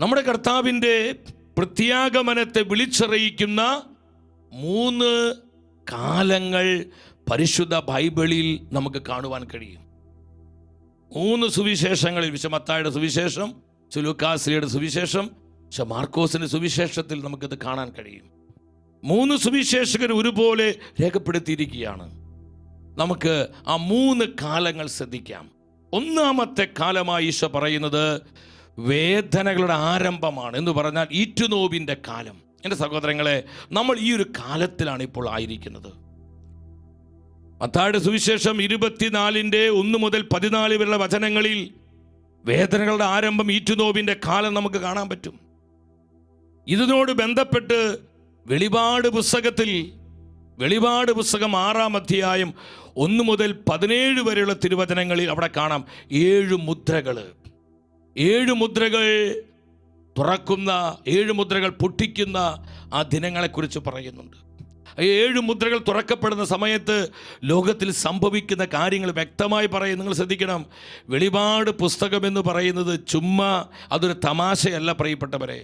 നമ്മുടെ കർത്താവിൻ്റെ പ്രത്യാഗമനത്തെ വിളിച്ചറിയിക്കുന്ന 3 കാലങ്ങൾ പരിശുദ്ധ ബൈബിളിൽ നമുക്ക് കാണുവാൻ കഴിയും. 3 സുവിശേഷങ്ങളിൽ, വിശുദ്ധ മത്തായിയുടെ സുവിശേഷം, ലൂക്കായുടെ സുവിശേഷം, മാർക്കോസിന്റെ സുവിശേഷത്തിൽ നമുക്കിത് കാണാൻ കഴിയും. 3 സുവിശേഷകർ ഒരുപോലെ രേഖപ്പെടുത്തിയിരിക്കുകയാണ്. നമുക്ക് ആ 3 കാലങ്ങൾ ശ്രദ്ധിക്കാം. ഒന്നാമത്തെ കാലമായി ഈശോ പറയുന്നത് വേദനകളുടെ ആരംഭമാണ് എന്ന് പറഞ്ഞാൽ ഈറ്റുനോവിൻ്റെ കാലം. എൻ്റെ സഹോദരങ്ങളെ, നമ്മൾ ഈ ഒരു കാലത്തിലാണ് ഇപ്പോൾ ആയിരിക്കുന്നത്. മത്തായിയുടെ സുവിശേഷം 24:1 മുതൽ 14 വരെയുള്ള വചനങ്ങളിൽ വേദനകളുടെ ആരംഭം, ഈറ്റുനോവിൻ്റെ കാലം നമുക്ക് കാണാൻ പറ്റും. ഇതിനോട് ബന്ധപ്പെട്ട് വെളിപാട് പുസ്തകം 6-ാം അധ്യായം 1 മുതൽ 17 വരെയുള്ള തിരുവചനങ്ങളിൽ അവിടെ കാണാം 7 മുദ്രകൾ. 7 മുദ്രകൾ തുറക്കുന്ന, 7 മുദ്രകൾ പൊട്ടിക്കുന്ന ആ ദിനങ്ങളെക്കുറിച്ച് പറയുന്നുണ്ട്. 7 മുദ്രകൾ തുറക്കപ്പെടുന്ന സമയത്ത് ലോകത്തിൽ സംഭവിക്കുന്ന കാര്യങ്ങൾ വ്യക്തമായി പറയും. നിങ്ങൾ ശ്രദ്ധിക്കണം, വെളിപാട് പുസ്തകം എന്ന് പറയുന്നത് ചുമ്മാ അതൊരു തമാശയല്ല പ്രിയപ്പെട്ടവരെ.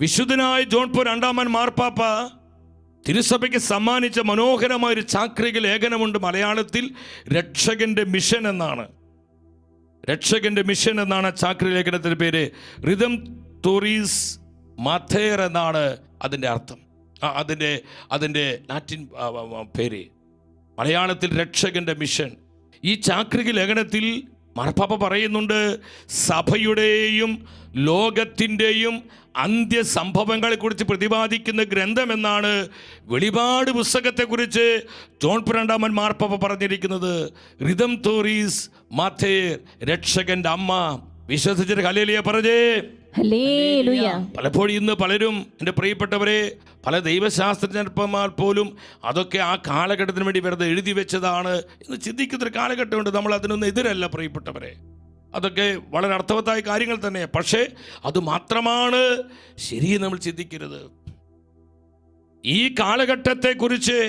വിശുദ്ധനായ ജോൺ പോൾ 2-ാമൻ മാർപ്പാപ്പ തിരുസഭയ്ക്ക് സമ്മാനിച്ച മനോഹരമായൊരു ചാക്രിക ലേഖനമുണ്ട് മലയാളത്തിൽ. രക്ഷകന്റെ മിഷൻ എന്നാണ് ചാക്രിക ലേഖനത്തിൻ്റെ പേര്. റിതം തോറീസ് മാഥേർ എന്നാണ് അതിൻ്റെ അർത്ഥം. അതിൻ്റെ ലാറ്റിൻ പേര് മലയാളത്തിൽ രക്ഷകന്റെ മിഷൻ. ഈ ചാക്രിക ലേഖനത്തിൽ മാർപ്പാപ്പ പറയുന്നുണ്ട്, സഭയുടെയും ലോകത്തിൻ്റെയും അന്ത്യസംഭവങ്ങളെക്കുറിച്ച് പ്രതിപാദിക്കുന്ന ഗ്രന്ഥമെന്നാണ് വെളിപാട് പുസ്തകത്തെക്കുറിച്ച് ജോൺ പോൾ 2-ാമൻ മാർപ്പാപ്പ പറഞ്ഞിരിക്കുന്നത്. റിതം തോറീസ് മാഥേർ, രക്ഷകന്റെ അമ്മ. വിശ്വസിച്ചിട്ട് ഹല്ലേലൂയ പറഞ്ഞേ. പലപ്പോഴും ഇന്ന് പലരും, എൻ്റെ പ്രിയപ്പെട്ടവരെ, പല ദൈവശാസ്ത്രജ്ഞന്മാർ പോലും അതൊക്കെ ആ കാലഘട്ടത്തിന് വേണ്ടി വെറുതെ എഴുതി വെച്ചതാണ് എന്ന് ചിന്തിക്കുന്നൊരു കാലഘട്ടമുണ്ട്. നമ്മൾ അതിനൊന്നും എതിരല്ല പ്രിയപ്പെട്ടവരെ, അതൊക്കെ വളരെ അർത്ഥവത്തായ കാര്യങ്ങൾ തന്നെ. പക്ഷേ അത് മാത്രമാണ് ശരിയെന്ന് നമ്മൾ ചിന്തിക്കരുത്. ഈ കാലഘട്ടത്തെക്കുറിച്ച്,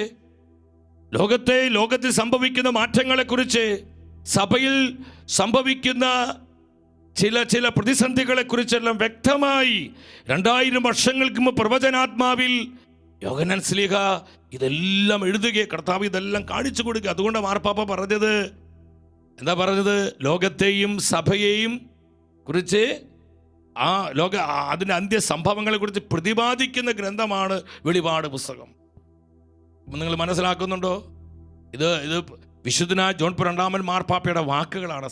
ലോകത്തിൽ സംഭവിക്കുന്ന മാറ്റങ്ങളെക്കുറിച്ച്, സഭയിൽ സംഭവിക്കുന്ന ചില പ്രതിസന്ധികളെക്കുറിച്ചെല്ലാം വ്യക്തമായി 2000 വർഷങ്ങൾക്ക് മുമ്പ് പ്രവചനാത്മാവിൽ യോഹന്നാൻ ശ്ലീഹ ഇതെല്ലാം എഴുതുകയെ, കർത്താവ് ഇതെല്ലാം കാണിച്ചു കൊടുക്കുക. അതുകൊണ്ട് മാർപ്പാപ്പ പറഞ്ഞത് എന്താ പറഞ്ഞത്? ലോകത്തെയും സഭയെയും കുറിച്ച്, അതിൻ്റെ അന്ത്യസംഭവങ്ങളെ കുറിച്ച് പ്രതിപാദിക്കുന്ന ഗ്രന്ഥമാണ് വെളിപാട് പുസ്തകം. നിങ്ങൾ മനസ്സിലാക്കുന്നുണ്ടോ? ഇത് വിശുദ്ധനായ ജോൺ പോൾ 2-ാമൻ മാർപ്പാപ്പയുടെ വാക്കുകളാണ്,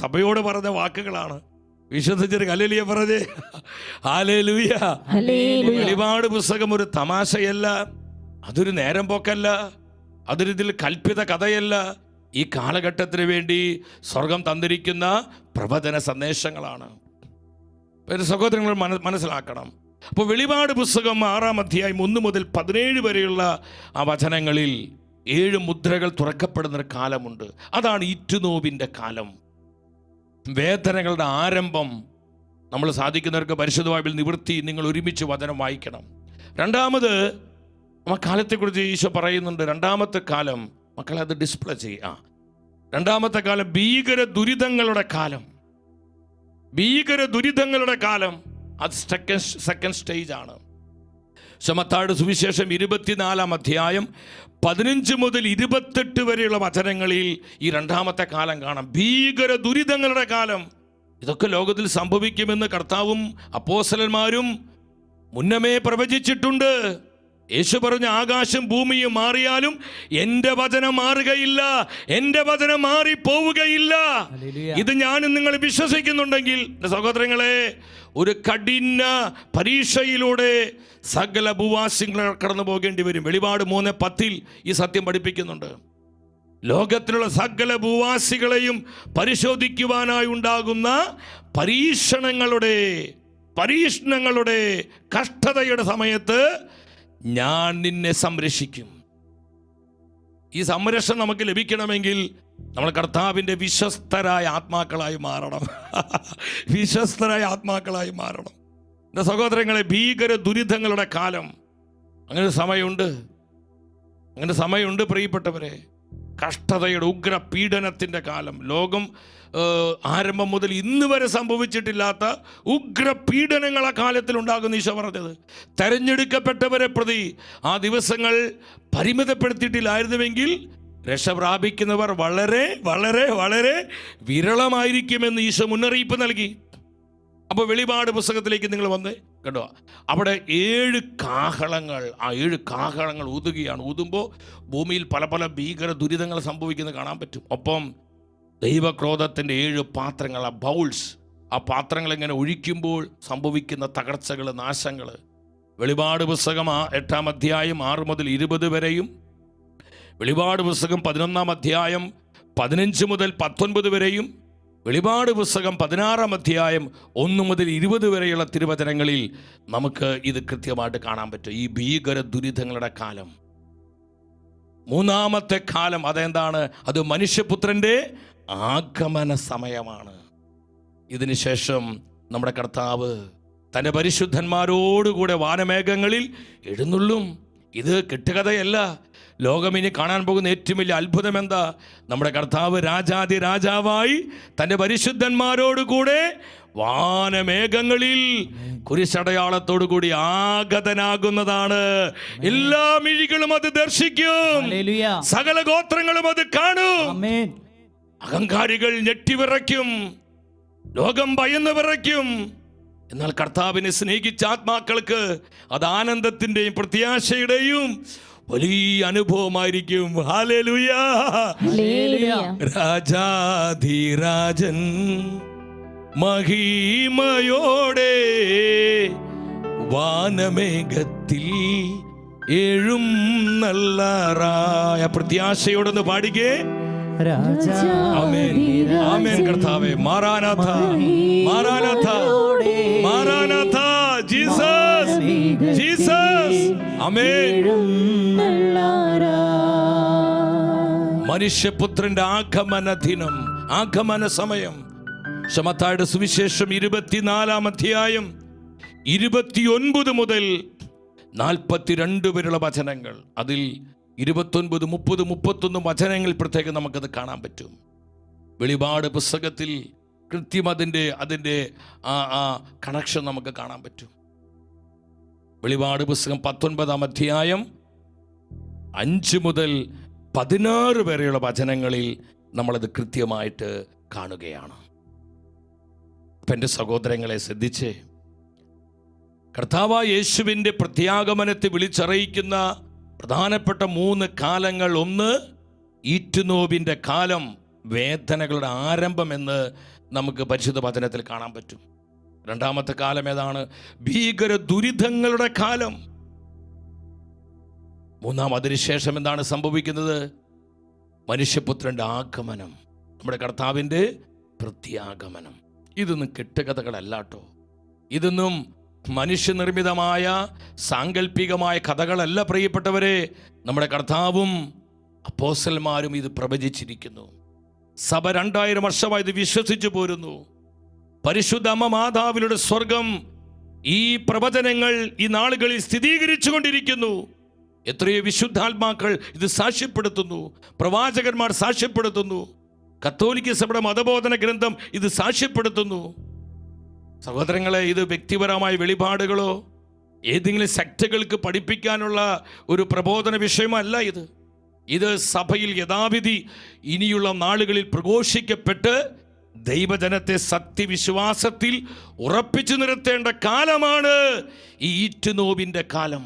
സഭയോട് പറഞ്ഞ വാക്കുകളാണ്. വിശ്വസിച്ചൊരു ഹല്ലേലൂയ പറഞ്ഞേ. ഹല്ലേലൂയ. വെളിപാട് പുസ്തകം ഒരു തമാശയല്ല, അതൊരു നേരം പോക്കല്ല, അതൊരിതിൽ കൽപ്പിത കഥയല്ല. ഈ കാലഘട്ടത്തിന് വേണ്ടി സ്വർഗം തന്നിരിക്കുന്ന പ്രവചന സന്ദേശങ്ങളാണ്. സഹോദരങ്ങൾ മനസ്സിലാക്കണം. അപ്പോൾ വെളിപാട് പുസ്തകം 6-ാം അധ്യായം 1 മുതൽ 17 വരെയുള്ള ആ വചനങ്ങളിൽ 7 മുദ്രകൾ തുറക്കപ്പെടുന്നൊരു കാലമുണ്ട്. അതാണ് ഈറ്റുനോവിൻ്റെ കാലം, വേദനകളുടെ ആരംഭം. നമ്മൾ സാധിക്കുന്നവർക്ക് പരിശുദ്ധ ബൈബിൾ നിവൃത്തി നിങ്ങൾ ഒരുമിച്ച് വചനം വായിക്കണം. രണ്ടാമത് ആ കാലത്തെക്കുറിച്ച് ഈശോ പറയുന്നുണ്ട്. രണ്ടാമത്തെ കാലം, മക്കളെ അത് ഡിസ്പ്ലേ ചെയ്യുക. രണ്ടാമത്തെ കാലം ഭീകര ദുരിതങ്ങളുടെ കാലം. അത് സെക്കൻഡ് സ്റ്റേജ് ആണ്. മത്തായിയുടെ സുവിശേഷം 24-ാം അധ്യായം 15 മുതൽ 28 വരെയുള്ള വചനങ്ങളിൽ ഈ രണ്ടാമത്തെ കാലം കാണാം. ഭീകര ദുരിതങ്ങളുടെ കാലം. ഇതൊക്കെ ലോകത്തിൽ സംഭവിക്കുമെന്ന് കർത്താവും അപ്പോസ്തലന്മാരും മുന്നമേ പ്രവചിച്ചിട്ടുണ്ട്. യേശു പറഞ്ഞു, ആകാശം ഭൂമിയും മാറിയാലും എൻ്റെ വചനം മാറുകയില്ല, എൻ്റെ വചനം മാറിപ്പോവുകയില്ല. ഇത് ഞാനും നിങ്ങൾ വിശ്വസിക്കുന്നുണ്ടെങ്കിൽ സഹോദരങ്ങളെ, ഒരു കഠിന പരീക്ഷയിലൂടെ സകല ഭൂവാസികൾ കടന്നു പോകേണ്ടി വരും. വെളിപാട് 3:10 ഈ സത്യം പഠിപ്പിക്കുന്നുണ്ട്. ലോകത്തിലുള്ള സകല ഭൂവാസികളെയും പരിശോധിക്കുവാനായി ഉണ്ടാകുന്ന പരീക്ഷണങ്ങളുടെ കഷ്ടതയുടെ സമയത്ത് ഞാൻ നിന്നെ സംരക്ഷിക്കും. ഈ സംരക്ഷണം നമുക്ക് ലഭിക്കണമെങ്കിൽ നമ്മൾ കർത്താവിൻ്റെ വിശ്വസ്തരായ ആത്മാക്കളായി മാറണം. എൻ്റെ സഹോദരങ്ങളെ, ഭീകര ദുരിതങ്ങളുടെ കാലം. അങ്ങനെ സമയമുണ്ട് പ്രിയപ്പെട്ടവരെ. കഷ്ടതയുടെ ഉഗ്ര പീഡനത്തിൻ്റെ കാലം. ലോകം ആരംഭം മുതൽ ഇന്ന് വരെ സംഭവിച്ചിട്ടില്ലാത്ത ഉഗ്ര പീഡനങ്ങൾ ആ കാലത്തിൽ ഉണ്ടാകുന്ന ഈശോ പറഞ്ഞത്. തെരഞ്ഞെടുക്കപ്പെട്ടവരെ പ്രതി ആ ദിവസങ്ങൾ പരിമിതപ്പെടുത്തിയിട്ടില്ലായിരുന്നുവെങ്കിൽ രക്ഷ പ്രാപിക്കുന്നവർ വളരെ വളരെ വളരെ വിരളമായിരിക്കുമെന്ന് ഈശോ മുന്നറിയിപ്പ് നൽകി. അപ്പോൾ വെളിപാട് പുസ്തകത്തിലേക്ക് നിങ്ങൾ വന്ന് കേട്ടോ, അവിടെ 7 കാഹളങ്ങൾ, ആ 7 കാഹളങ്ങൾ ഊതുകയാണ്. ഊതുമ്പോൾ ഭൂമിയിൽ പല പല ഭീകര ദുരിതങ്ങൾ സംഭവിക്കുന്നത് കാണാൻ പറ്റും. ഒപ്പം ദൈവക്രോധത്തിൻ്റെ 7 പാത്രങ്ങൾ, ആ ബൗൾസ്, ആ പാത്രങ്ങൾ ഇങ്ങനെ ഒഴിക്കുമ്പോൾ സംഭവിക്കുന്ന തകർച്ചകൾ, നാശങ്ങൾ. വെളിപാട് പുസ്തകം 8-ാം അധ്യായം 6 മുതൽ 20 വരെയും, വെളിപാട് പുസ്തകം 11-ാം അധ്യായം 15 മുതൽ 19 വരെയും, വെളിപാട് പുസ്തകം 16-ാം അധ്യായം 1 മുതൽ 20 വരെയുള്ള തിരുവചനങ്ങളിൽ നമുക്ക് ഇത് കൃത്യമായിട്ട് കാണാൻ പറ്റും. ഈ ഭീകര ദുരിതങ്ങളുടെ കാലം, 3-ാമത്തെ കാലം അതെന്താണ്? അത് മനുഷ്യപുത്രൻ്റെ ആഗമന സമയമാണ്. ഇതിനുശേഷം നമ്മുടെ കർത്താവ് തൻ്റെ പരിശുദ്ധന്മാരോടുകൂടെ വാനമേഘങ്ങളിൽ എഴുന്നള്ളും. ഇത് കെട്ടുകഥയല്ല. ലോകം ഇനി കാണാൻ പോകുന്ന ഏറ്റവും വലിയ അത്ഭുതം എന്താ? നമ്മുടെ കർത്താവ് രാജാതി രാജാവായി തൻ്റെ പരിശുദ്ധന്മാരോടുകൂടെ വാനമേഘങ്ങളിൽ കുരിശടയാളത്തോടു കൂടി ആഗതനാകുന്നതാണ്. എല്ലാ മിഴികളും അത് ദർശിക്കും, സകല ഗോത്രങ്ങളും അത് കാണും. അഹങ്കാരികൾ ഞെട്ടിവിറയ്ക്കും, ലോകം ഭയന്ന് വിറയ്ക്കും. എന്നാൽ കർത്താവിനെ സ്നേഹിച്ച ആത്മാക്കൾക്ക് അത് ആനന്ദത്തിൻ്റെയും പ്രത്യാശയുടെയും വലിയ അനുഭവമായിരിക്കും. ഹല്ലേലൂയ. രാജാധിരാജൻ മഹിമയോടെ വാനമേഘത്തിൽ എഴും നല്ലറായ പ്രത്യാശയോടൊന്ന് പാടിക്കേ. ആമേൻ, ആമേൻ കർത്താവേ. മാറാനാഥ, മാറാനാഥ, മാറാനാഥ. Jesus, Jesus. ആമേൻ. മനുഷ്യപുത്രന്റെ ആഗമന ദിനം, ആഗമന സമയം. മത്തായിയുടെ സുവിശേഷം 24-ാം അധ്യായം 29 മുതൽ 42 വരെയുള്ള വചനങ്ങൾ. അതിൽ 29, 30, 31 വചനങ്ങൾ പ്രത്യേകം നമുക്കത് കാണാൻ പറ്റും. വെളിപാട് പുസ്തകത്തിൽ കൃത്യം അതിൻ്റെ ആ കണക്ഷൻ നമുക്ക് കാണാൻ പറ്റും. വെളിപാട് പുസ്തകം 19-ാം അധ്യായം 5 മുതൽ 16 വരെയുള്ള വചനങ്ങളിൽ നമ്മളത് കൃത്യമായിട്ട് കാണുകയാണ്. അപ്പം എൻ്റെ സഹോദരങ്ങളെ ശ്രദ്ധിച്ച്, കർത്താവായ യേശുവിൻ്റെ പ്രത്യാഗമനത്തെ വിളിച്ചറിയിക്കുന്ന പ്രധാനപ്പെട്ട 3 കാലങ്ങൾ. ഒന്ന്, ഈറ്റുനോവിൻ്റെ കാലം, വേദനകളുടെ ആരംഭം എന്ന് നമുക്ക് പരിശുദ്ധ വചനത്തിൽ കാണാൻ പറ്റും. 2-ാമത്തെ കാലം ഏതാണ്? ഭീകര ദുരിതങ്ങളുടെ കാലം. 3-ാം അതിനുശേഷം എന്താണ് സംഭവിക്കുന്നത്? മനുഷ്യപുത്രൻ്റെ ആഗമനം, നമ്മുടെ കർത്താവിൻ്റെ പ്രത്യാഗമനം. ഇതൊന്നും കെട്ടുകഥകളല്ല കേട്ടോ. ഇതൊന്നും മനുഷ്യനിർമ്മിതമായ സാങ്കല്പികമായ കഥകളല്ല പ്രിയപ്പെട്ടവരെ. നമ്മുടെ കർത്താവും അപ്പോസ്തലന്മാരും ഇത് പ്രവചിച്ചിരിക്കുന്നു. സഭ 2000 വർഷമായി ഇത് വിശ്വസിച്ചു പോരുന്നു. പരിശുദ്ധ അമ്മ മാതാവിയുടെ സ്വർഗം ഈ പ്രവചനങ്ങൾ ഈ നാളുകളിൽ സ്ഥിരീകരിച്ചു കൊണ്ടിരിക്കുന്നു. എത്രയോ വിശുദ്ധാത്മാക്കൾ ഇത് സാക്ഷ്യപ്പെടുത്തുന്നു, പ്രവാചകന്മാർ സാക്ഷ്യപ്പെടുത്തുന്നു, കത്തോലിക്ക സഭയുടെ മതബോധന ഗ്രന്ഥം ഇത് സാക്ഷ്യപ്പെടുത്തുന്നു. സഹോദരങ്ങളെ, ഇത് വ്യക്തിപരമായ വെളിപാടുകളോ ഏതെങ്കിലും സെക്ടകൾക്ക് പഠിപ്പിക്കാനുള്ള ഒരു പ്രബോധന വിഷയമല്ല. ഇത് സഭയിൽ യഥാവിധി ഇനിയുള്ള നാളുകളിൽ പ്രഘോഷിക്കപ്പെട്ട് ദൈവജനത്തെ സത്യവിശ്വാസത്തിൽ ഉറപ്പിച്ചു നിർത്തേണ്ട കാലമാണ് ഈ ഈറ്റുനോവിൻ്റെ കാലം.